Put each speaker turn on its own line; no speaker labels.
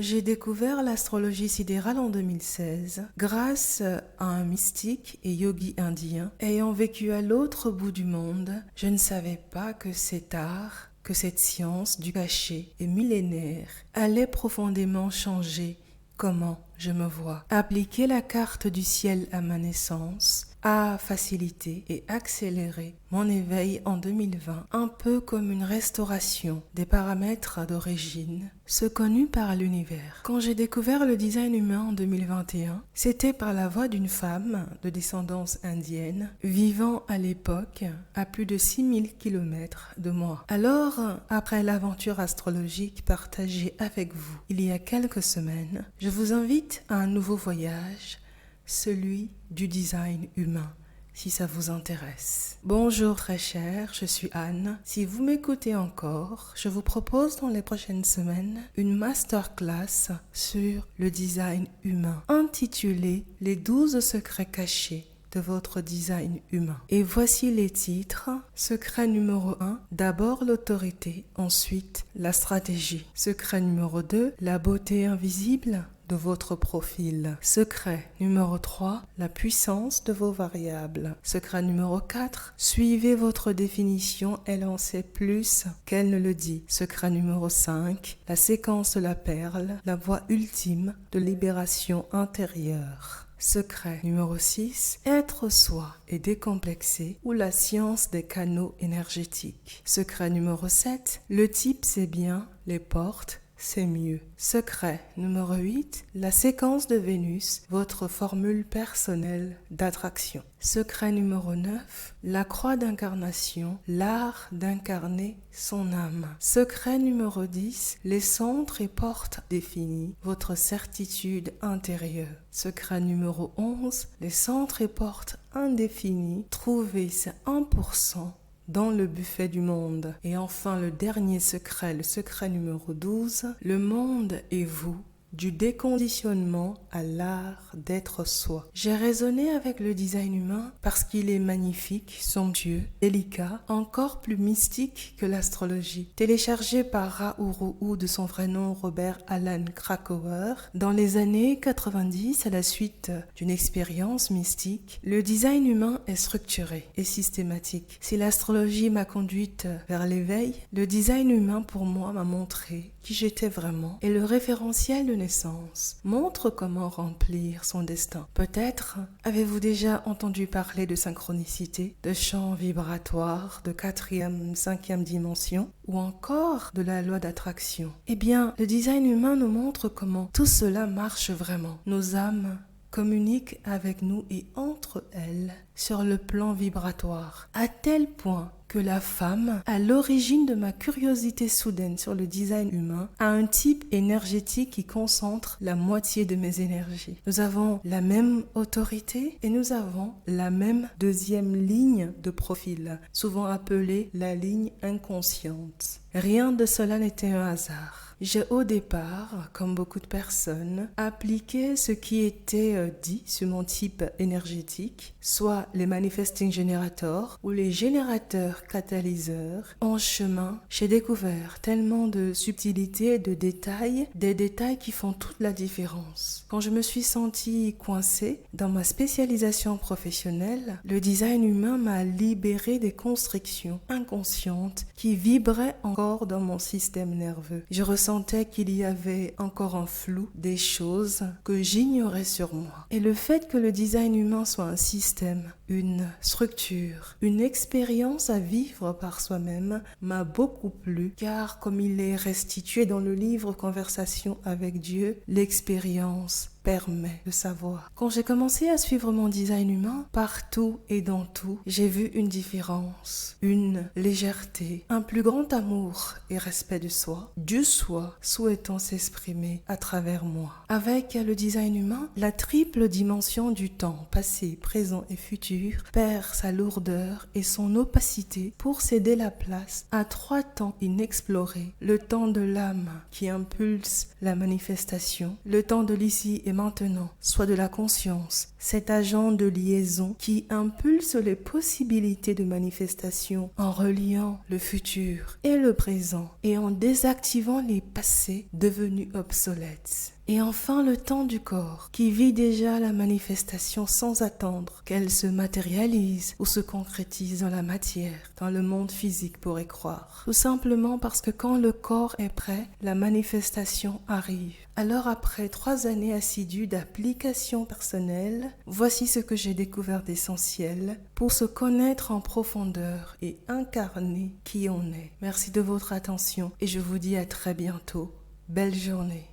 J'ai découvert l'astrologie sidérale en 2016 grâce à un mystique et yogi indien. Ayant vécu à l'autre bout du monde, je ne savais pas que cet art, que cette science du cachet et millénaire allait profondément changer comment je me vois. Appliquer la carte du ciel à ma naissance a facilité et accéléré mon éveil en 2020, un peu comme une restauration des paramètres d'origine, ce connu par l'univers. Quand j'ai découvert le design humain en 2021, c'était par la voix d'une femme de descendance indienne, vivant à l'époque à plus de 6000 km de moi. Alors, après l'aventure astrologique partagée avec vous il y a quelques semaines, je vous invite à un nouveau voyage, celui du design humain, si ça vous intéresse. Bonjour très cher, je suis Anne. Si vous m'écoutez encore, je vous propose dans les prochaines semaines une masterclass sur le design humain, intitulée « Les 12 secrets cachés de votre design humain ». Et voici les titres. Secret numéro 1, d'abord l'autorité, ensuite la stratégie. Secret numéro 2, la beauté invisible de votre profil. Secret numéro 3, la puissance de vos variables. Secret numéro 4, suivez votre définition, elle en sait plus qu'elle ne le dit. Secret numéro 5, la séquence de la perle, la voie ultime de libération intérieure. Secret numéro 6, être soi et décomplexé ou la science des canaux énergétiques. Secret numéro 7, le type c'est bien, les portes c'est mieux. Secret numéro 8, la séquence de Vénus, votre formule personnelle d'attraction. Secret numéro 9, la croix d'incarnation, l'art d'incarner son âme. Secret numéro 10, les centres et portes définis, votre certitude intérieure. Secret numéro 11, les centres et portes indéfinis, trouvez ces 1% dans le buffet du monde. Et enfin le dernier secret, le secret numéro 12, le monde et vous, du déconditionnement à l'art d'être soi. J'ai raisonné avec le design humain parce qu'il est magnifique, somptueux, délicat, encore plus mystique que l'astrologie. Téléchargé par Ra-Uru-U de son vrai nom Robert Alan Krakauer, dans les années 90 à la suite d'une expérience mystique, le design humain est structuré et systématique. Si l'astrologie m'a conduite vers l'éveil, le design humain pour moi m'a montré qui j'étais vraiment et le référentiel de naissance montre comment remplir son destin. Peut-être avez-vous déjà entendu parler de synchronicité, de champ vibratoire, de 4e, 5e dimension ou encore de la loi d'attraction. Eh bien, le design humain nous montre comment tout cela marche vraiment. Nos âmes communiquent avec nous et entre elles sur le plan vibratoire, à tel point que la femme, à l'origine de ma curiosité soudaine sur le design humain, a un type énergétique qui concentre la moitié de mes énergies. Nous avons la même autorité et nous avons la même deuxième ligne de profil, souvent appelée la ligne inconsciente. Rien de cela n'était un hasard. J'ai au départ, comme beaucoup de personnes, appliqué ce qui était dit sur mon type énergétique, soit les manifesting generators ou les générateurs catalyseurs. En chemin, j'ai découvert tellement de subtilités et de détails, des détails qui font toute la différence. Quand je me suis sentie coincée dans ma spécialisation professionnelle, le design humain m'a libérée des constrictions inconscientes qui vibraient encore dans mon système nerveux. Je ressentais qu'il y avait encore un flou, des choses que j'ignorais sur moi. Et le fait que le design humain soit un système, une structure, une expérience à vivre par soi-même m'a beaucoup plu, car comme il est restitué dans le livre Conversation avec Dieu, l'expérience permet de savoir. Quand j'ai commencé à suivre mon design humain, partout et dans tout, j'ai vu une différence, une légèreté, un plus grand amour et respect de soi, du soi souhaitant s'exprimer à travers moi. Avec le design humain, la triple dimension du temps, passé, présent et futur, perd sa lourdeur et son opacité pour céder la place à 3 temps inexplorés. Le temps de l'âme qui impulse la manifestation, le temps de l'ici et maintenant, soit de la conscience, cet agent de liaison qui impulse les possibilités de manifestation en reliant le futur et le présent et en désactivant les passés devenus obsolètes. Et enfin le temps du corps, qui vit déjà la manifestation sans attendre qu'elle se matérialise ou se concrétise dans la matière, dans le monde physique pourrait croire. Tout simplement parce que quand le corps est prêt, la manifestation arrive. Alors après 3 années assidues d'application personnelle, voici ce que j'ai découvert d'essentiel pour se connaître en profondeur et incarner qui on est. Merci de votre attention et je vous dis à très bientôt. Belle journée.